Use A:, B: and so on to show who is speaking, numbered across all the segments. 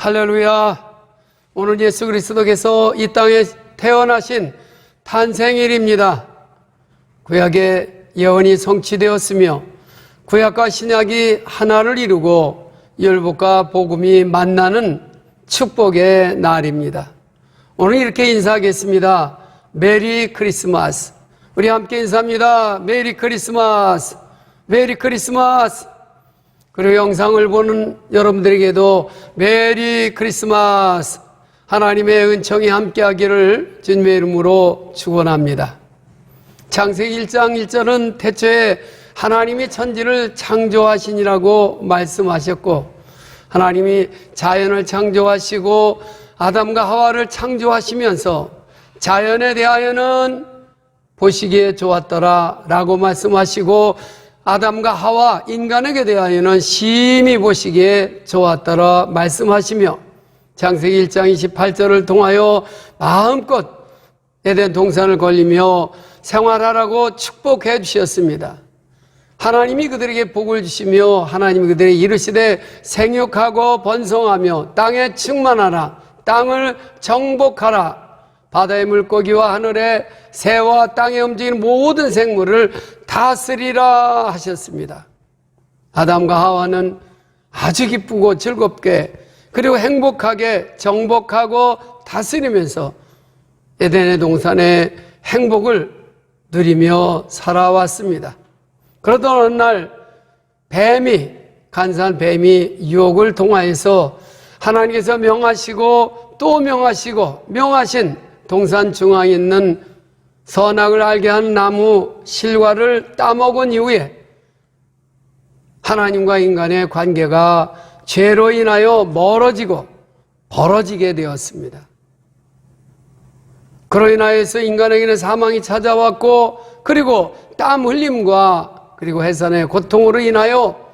A: 할렐루야. 오늘 예수 그리스도께서 이 땅에 태어나신 탄생일입니다. 구약의 예언이 성취되었으며 구약과 신약이 하나를 이루고 율법과 복음이 만나는 축복의 날입니다. 오늘 이렇게 인사하겠습니다. 메리 크리스마스. 우리 함께 인사합니다. 메리 크리스마스. 메리 크리스마스. 그리고 영상을 보는 여러분들에게도 메리 크리스마스. 하나님의 은총이 함께하기를 주님의 이름으로 축원합니다. 창세기 1장 1절은 태초에 하나님이 천지를 창조하시니라고 말씀하셨고, 하나님이 자연을 창조하시고 아담과 하와를 창조하시면서 자연에 대하여는 보시기에 좋았더라 라고 말씀하시고, 아담과 하와 인간에게 대하여는 심히 보시기에 좋았더라 말씀하시며, 창세기 1장 28절을 통하여 마음껏 에덴 동산을 걸리며 생활하라고 축복해 주셨습니다. 하나님이 그들에게 복을 주시며 하나님이 그들에게 이르시되 생육하고 번성하며 땅에 충만하라, 땅을 정복하라, 바다의 물고기와 하늘의 새와 땅에 움직이는 모든 생물을 다스리라 하셨습니다. 아담과 하와는 아주 기쁘고 즐겁게 그리고 행복하게 정복하고 다스리면서 에덴의 동산의 행복을 누리며 살아왔습니다. 그러던 어느 날 간사한 뱀이 유혹을 통하여서 하나님께서 명하시고 또 명하신 동산 중앙에 있는 선악을 알게 하는 나무 실과를 따먹은 이후에 하나님과 인간의 관계가 죄로 인하여 멀어지고 벌어지게 되었습니다. 그로 인하여서 인간에게는 사망이 찾아왔고, 그리고 땀 흘림과 그리고 해산의 고통으로 인하여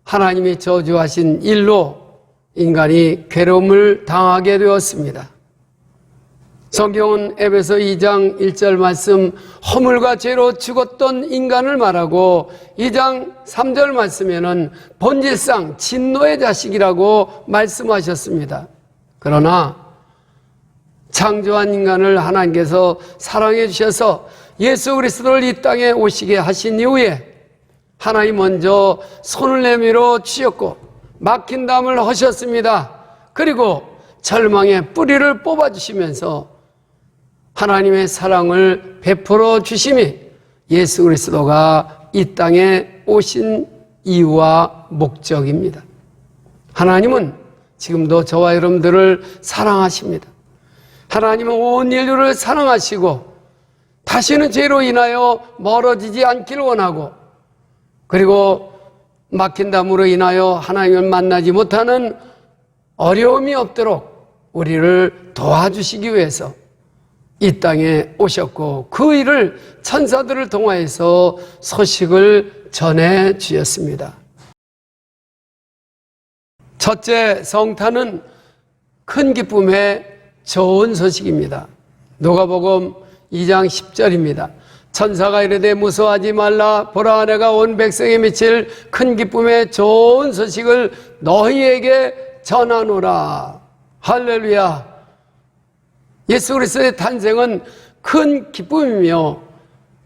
A: 하나님이 저주하신 일로 인간이 괴로움을 당하게 되었습니다. 성경은 에베소 2장 1절 말씀, 허물과 죄로 죽었던 인간을 말하고 2장 3절 말씀에는 본질상 진노의 자식이라고 말씀하셨습니다. 그러나 창조한 인간을 하나님께서 사랑해 주셔서 예수 그리스도를 이 땅에 오시게 하신 이후에 하나님 먼저 손을 내밀어 주셨고 막힌 담을 허셨습니다. 그리고 절망의 뿌리를 뽑아주시면서 하나님의 사랑을 베풀어 주심이 예수 그리스도가 이 땅에 오신 이유와 목적입니다. 하나님은 지금도 저와 여러분들을 사랑하십니다. 하나님은 온 인류를 사랑하시고 다시는 죄로 인하여 멀어지지 않기를 원하고, 그리고 막힌 담으로 인하여 하나님을 만나지 못하는 어려움이 없도록 우리를 도와주시기 위해서 이 땅에 오셨고, 그 일을 천사들을 통하여서 소식을 전해 주셨습니다. 첫째, 성탄은 큰 기쁨의 좋은 소식입니다. 누가복음 2장 10절입니다. 천사가 이르되 무서워하지 말라, 보라 내가 온 백성에 미칠 큰 기쁨의 좋은 소식을 너희에게 전하노라. 할렐루야. 예수 그리스도의 탄생은 큰 기쁨이며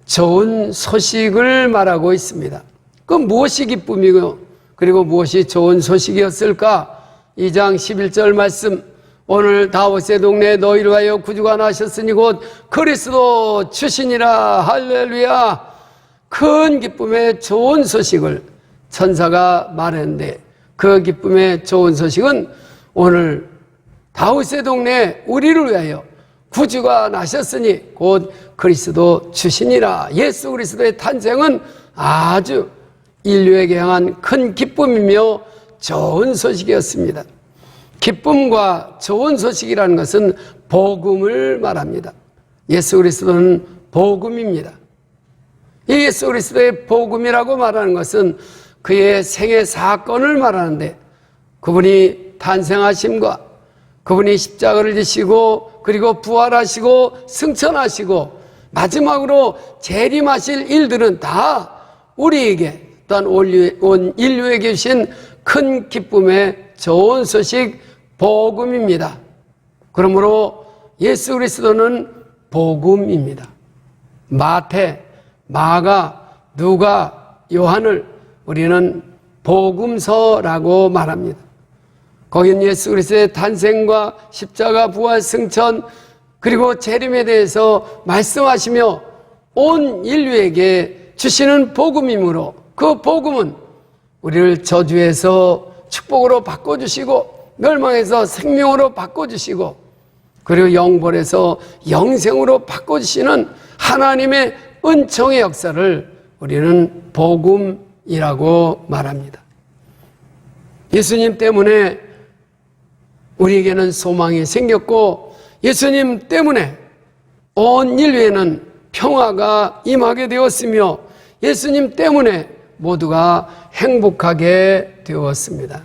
A: 좋은 소식을 말하고 있습니다. 그 무엇이 기쁨이고 그리고 무엇이 좋은 소식이었을까? 2장 11절 말씀, 오늘 다윗의 동네에 너희를 위하여 구주가 나셨으니 곧 그리스도 주시니라. 할렐루야. 큰 기쁨의 좋은 소식을 천사가 말했는데, 그 기쁨의 좋은 소식은 오늘 다윗의 동네에 우리를 위하여 구주가 나셨으니 곧 그리스도 주시니라. 예수 그리스도의 탄생은 아주 인류에게 향한 큰 기쁨이며 좋은 소식이었습니다. 기쁨과 좋은 소식이라는 것은 복음을 말합니다. 예수 그리스도는 복음입니다. 이 예수 그리스도의 복음이라고 말하는 것은 그의 생애 사건을 말하는데, 그분이 탄생하심과 그분이 십자가를 지시고 그리고 부활하시고 승천하시고 마지막으로 재림하실 일들은 다 우리에게, 또한 온 인류에게 주신 큰 기쁨의 좋은 소식, 복음입니다. 그러므로 예수 그리스도는 복음입니다. 마태, 마가, 누가, 요한을 우리는 복음서라고 말합니다. 거긴 예수 그리스도의 탄생과 십자가, 부활, 승천, 그리고 재림에 대해서 말씀하시며 온 인류에게 주시는 복음이므로, 그 복음은 우리를 저주에서 축복으로 바꿔주시고, 멸망에서 생명으로 바꿔주시고, 그리고 영벌에서 영생으로 바꿔주시는 하나님의 은총의 역사를 우리는 복음이라고 말합니다. 예수님 때문에 우리에게는 소망이 생겼고, 예수님 때문에 온 인류에는 평화가 임하게 되었으며, 예수님 때문에 모두가 행복하게 되었습니다.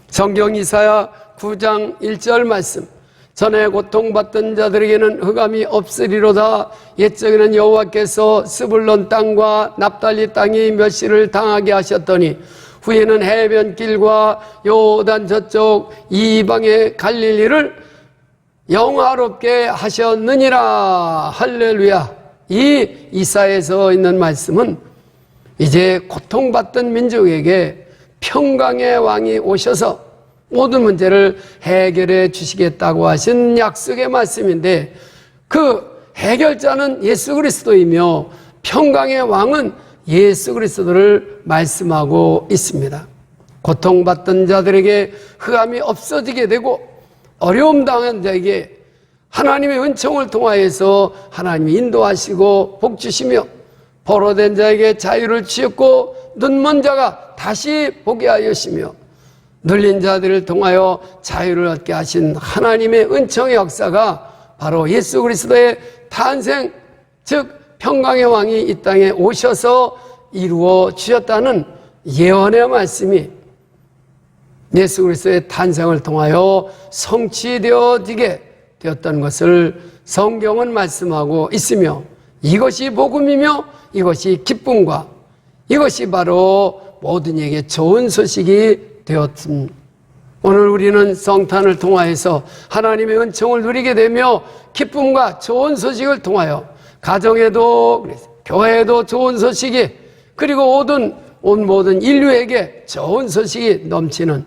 A: 성경 이사야 9장 1절 말씀, 전에 고통받던 자들에게는 흑암이 없으리로다. 옛적에는 여호와께서 스불론 땅과 납달리 땅이 멸시를 당하게 하셨더니 후에는 해변길과 요단 저쪽 이방의 갈릴리를 영화롭게 하셨느니라. 할렐루야. 이 이사야에서 있는 말씀은 이제 고통받던 민족에게 평강의 왕이 오셔서 모든 문제를 해결해 주시겠다고 하신 약속의 말씀인데, 그 해결자는 예수 그리스도이며 평강의 왕은 예수 그리스도를 말씀하고 있습니다. 고통받던 자들에게 흑암이 없어지게 되고, 어려움 당한 자에게 하나님의 은총을 통하여서 하나님이 인도하시고 복 주시며, 포로된 자에게 자유를 주셨고 눈먼 자가 다시 보게 하시며, 눌린 자들을 통하여 자유를 얻게 하신 하나님의 은총의 역사가 바로 예수 그리스도의 탄생, 즉 평강의 왕이 이 땅에 오셔서 이루어 주셨다는 예언의 말씀이 예수 그리스도의 탄생을 통하여 성취되어지게 되었던 것을 성경은 말씀하고 있으며, 이것이 복음이며 이것이 기쁨과 이것이 바로 모든 이에게 좋은 소식이 되었습니다. 오늘 우리는 성탄을 통하여서 하나님의 은총을 누리게 되며 기쁨과 좋은 소식을 통하여 가정에도 교회에도 좋은 소식이, 그리고 온 모든 인류에게 좋은 소식이 넘치는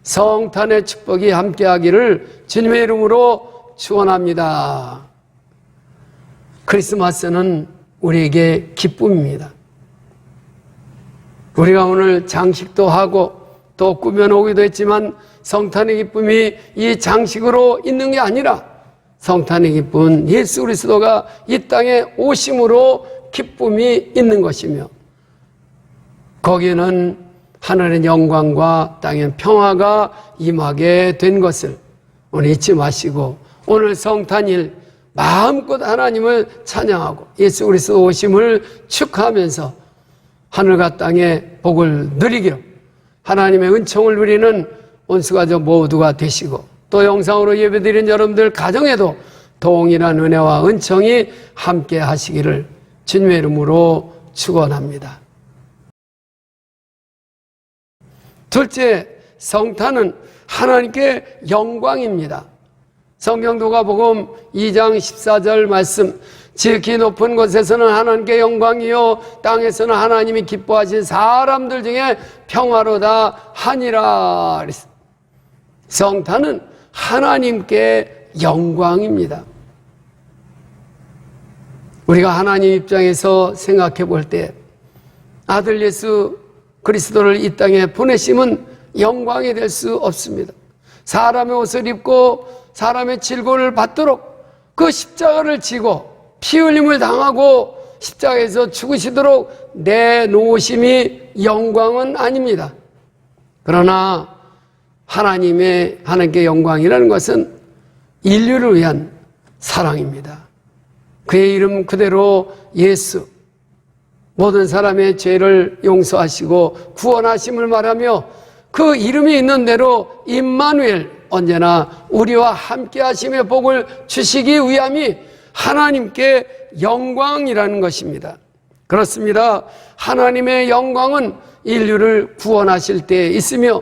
A: 성탄의 축복이 함께하기를 주님의 이름으로 축원합니다. 크리스마스는 우리에게 기쁨입니다. 우리가 오늘 장식도 하고 또 꾸며놓기도 했지만, 성탄의 기쁨이 이 장식으로 있는 게 아니라 성탄의 기쁨은 예수 그리스도가 이 땅에 오심으로 기쁨이 있는 것이며, 거기에는 하늘의 영광과 땅의 평화가 임하게 된 것을 오늘 잊지 마시고, 오늘 성탄일 마음껏 하나님을 찬양하고 예수 그리스도 오심을 축하하면서 하늘과 땅의 복을 누리기로, 하나님의 은총을 누리는 온수가족 모두가 되시고, 또 영상으로 예배드린 여러분들 가정에도 동일한 은혜와 은총이 함께 하시기를 주님의 이름으로 축원합니다. 둘째, 성탄은 하나님께 영광입니다. 성경 누가복음 2장 14절 말씀, 지극히 높은 곳에서는 하나님께 영광이요 땅에서는 하나님이 기뻐하신 사람들 중에 평화로다 하니라. 성탄은 하나님께 영광입니다. 우리가 하나님 입장에서 생각해 볼 때 아들 예수 그리스도를 이 땅에 보내심은 영광이 될 수 없습니다. 사람의 옷을 입고 사람의 질고를 받도록 그 십자가를 지고 피 흘림을 당하고 십자가에서 죽으시도록 내놓으심이 영광은 아닙니다. 그러나 하나님께 영광이라는 것은 인류를 위한 사랑입니다. 그의 이름 그대로 예수, 모든 사람의 죄를 용서하시고 구원하심을 말하며, 그 이름이 있는 대로 임마누엘, 언제나 우리와 함께 하심의 복을 주시기 위함이 하나님께 영광이라는 것입니다. 그렇습니다. 하나님의 영광은 인류를 구원하실 때 있으며,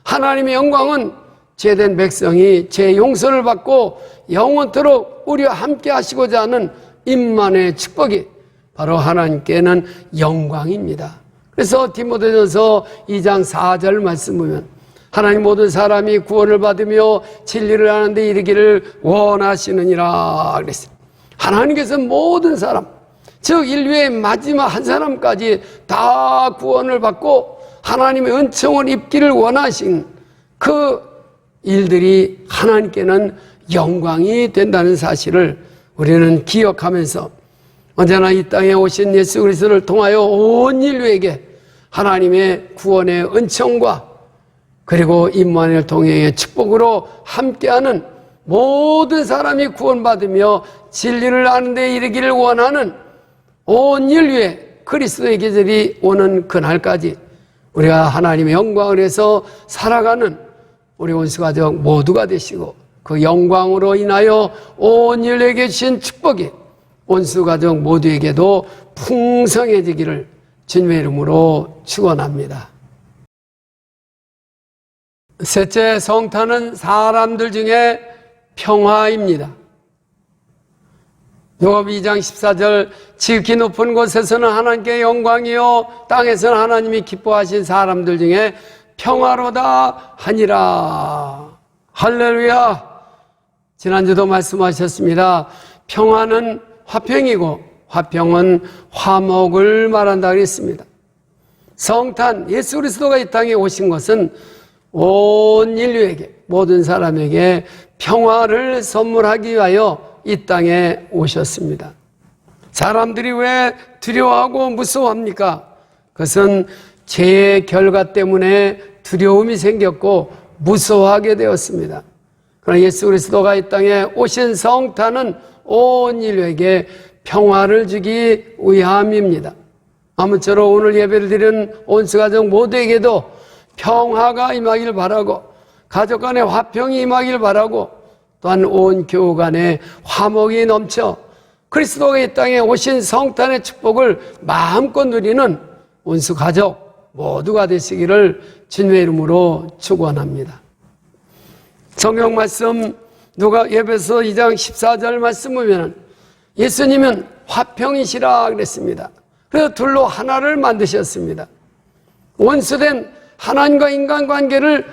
A: 하나님의 영광은 죄된 백성이 죄 용서를 받고 영원토록 우리와 함께 하시고자 하는 임만의 축복이 바로 하나님께는 영광입니다. 그래서 디모데전서 2장 4절 말씀 보면 하나님 모든 사람이 구원을 받으며 진리를 아는 데 이르기를 원하시느니라 그랬어요. 하나님께서 모든 사람, 즉 인류의 마지막 한 사람까지 다 구원을 받고 하나님의 은총을 입기를 원하신 그 일들이 하나님께는 영광이 된다는 사실을 우리는 기억하면서 언제나 이 땅에 오신 예수 그리스도를 통하여 온 인류에게 하나님의 구원의 은총과 그리고 임마누엘 동행의 축복으로 함께하는 모든 사람이 구원받으며 진리를 아는 데 이르기를 원하는 온 인류의 그리스도의 계절이 오는 그날까지 우리가 하나님의 영광을 위해서 살아가는 우리 온수가족 모두가 되시고 그 영광으로 인하여 온 인류에게 주신 축복이 온수가족 모두에게도 풍성해지기를 주님의 이름으로 축원합니다. 셋째, 성탄은 사람들 중에 평화입니다. 요압 2장 14절 지극히 높은 곳에서는 하나님께 영광이요 땅에서는 하나님이 기뻐하신 사람들 중에 평화로다 하니라. 할렐루야. 지난주도 말씀하셨습니다. 평화는 화평이고 화평은 화목을 말한다 그랬습니다. 성탄 예수 그리스도가 이 땅에 오신 것은 온 인류에게 모든 사람에게 평화를 선물하기 위하여 이 땅에 오셨습니다. 사람들이 왜 두려워하고 무서워합니까? 그것은 죄의 결과 때문에 두려움이 생겼고 무서워하게 되었습니다. 그러나 예수 그리스도가 이 땅에 오신 성탄은 온 인류에게 평화를 주기 위함입니다. 아무쪼록 오늘 예배를 드리는 온수가족 모두에게도 평화가 임하길 바라고 가족 간에 화평이 임하길 바라고 또한 온 교우 간에 화목이 넘쳐 그리스도가 이 땅에 오신 성탄의 축복을 마음껏 누리는 온수가족 모두가 되시기를 주님의 이름으로 축원합니다. 성경 말씀 누가 에베소 2장 14절 말씀 보면 예수님은 화평이시라 그랬습니다. 그래서 둘로 하나를 만드셨습니다. 원수된 하나님과 인간관계를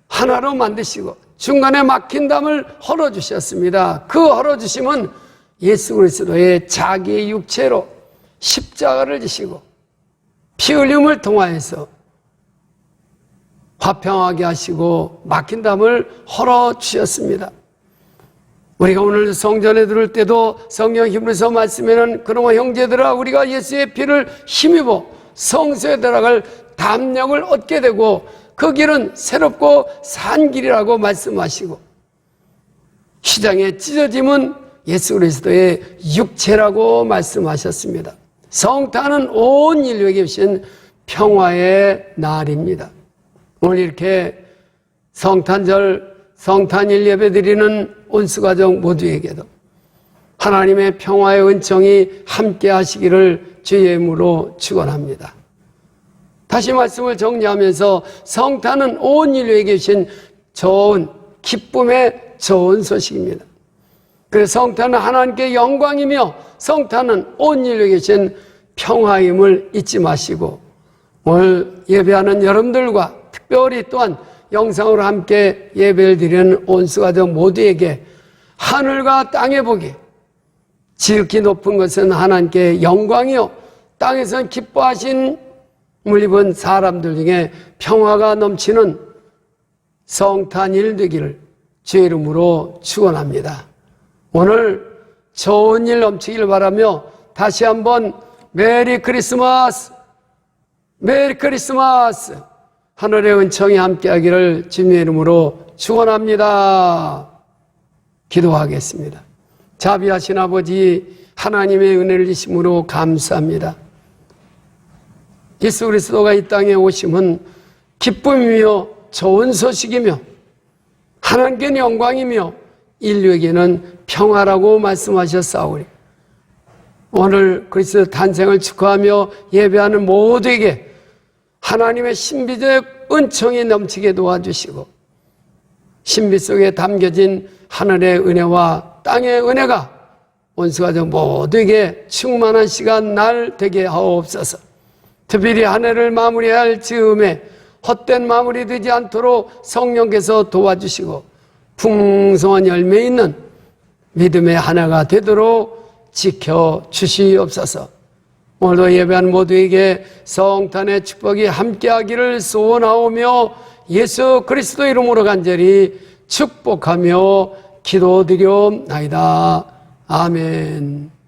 A: 하나로 만드시고 중간에 막힌 담을 헐어주셨습니다. 그 헐어주심은 예수 그리스도의 자기의 육체로 십자가를 지시고 피 흘림을 통하여서 화평하게 하시고 막힌 담을 헐어주셨습니다. 우리가 오늘 성전에 들을 때도 성령 히브리서 말씀에는 그러므로 형제들아 우리가 예수의 피를 힘입어 성소에 들어갈 담력을 얻게 되고 그 길은 새롭고 산 길이라고 말씀하시고 휘장의 찢어짐은 예수 그리스도의 육체라고 말씀하셨습니다. 성탄은 온 인류에게 주신 평화의 날입니다. 오늘 이렇게 성탄절 성탄일 예배드리는 온수가족 모두에게도 하나님의 평화의 은총이 함께 하시기를 주의 이름으로 축원합니다. 다시 말씀을 정리하면서 성탄은 온 인류에게 주신 좋은 기쁨의 좋은 소식입니다. 그래서 성탄은 하나님께 영광이며 성탄은 온 인류에게 주신 평화임을 잊지 마시고 오늘 예배하는 여러분들과 특별히 또한 영상으로 함께 예배를 드리는 온수가족 모두에게 하늘과 땅의 복이 지극히 높은 것은 하나님께 영광이요 땅에서는 기뻐하신 물 입은 사람들 중에 평화가 넘치는 성탄일 되기를 주의 이름으로 축원합니다. 오늘 좋은 일 넘치기를 바라며 다시 한번 메리 크리스마스 메리 크리스마스 하늘의 은총이 함께하기를 주님의 이름으로 축원합니다. 기도하겠습니다. 자비하신 아버지 하나님의 은혜를 주심으로 감사합니다. 예수 그리스도가 이 땅에 오심은 기쁨이며 좋은 소식이며 하나님께는 영광이며 인류에게는 평화라고 말씀하셨사오니 오늘 그리스도 탄생을 축하하며 예배하는 모두에게 하나님의 신비적 은총이 넘치게 도와주시고 신비 속에 담겨진 하늘의 은혜와 땅의 은혜가 온수가족 모두에게 충만한 시간 날 되게 하옵소서. 특별히 한 해를 마무리할 즈음에 헛된 마무리 되지 않도록 성령께서 도와주시고 풍성한 열매 있는 믿음의 한 해가 되도록 지켜주시옵소서. 오늘도 예배한 모두에게 성탄의 축복이 함께하기를 소원하오며 예수 그리스도 이름으로 간절히 축복하며 기도드리옵나이다. 아멘.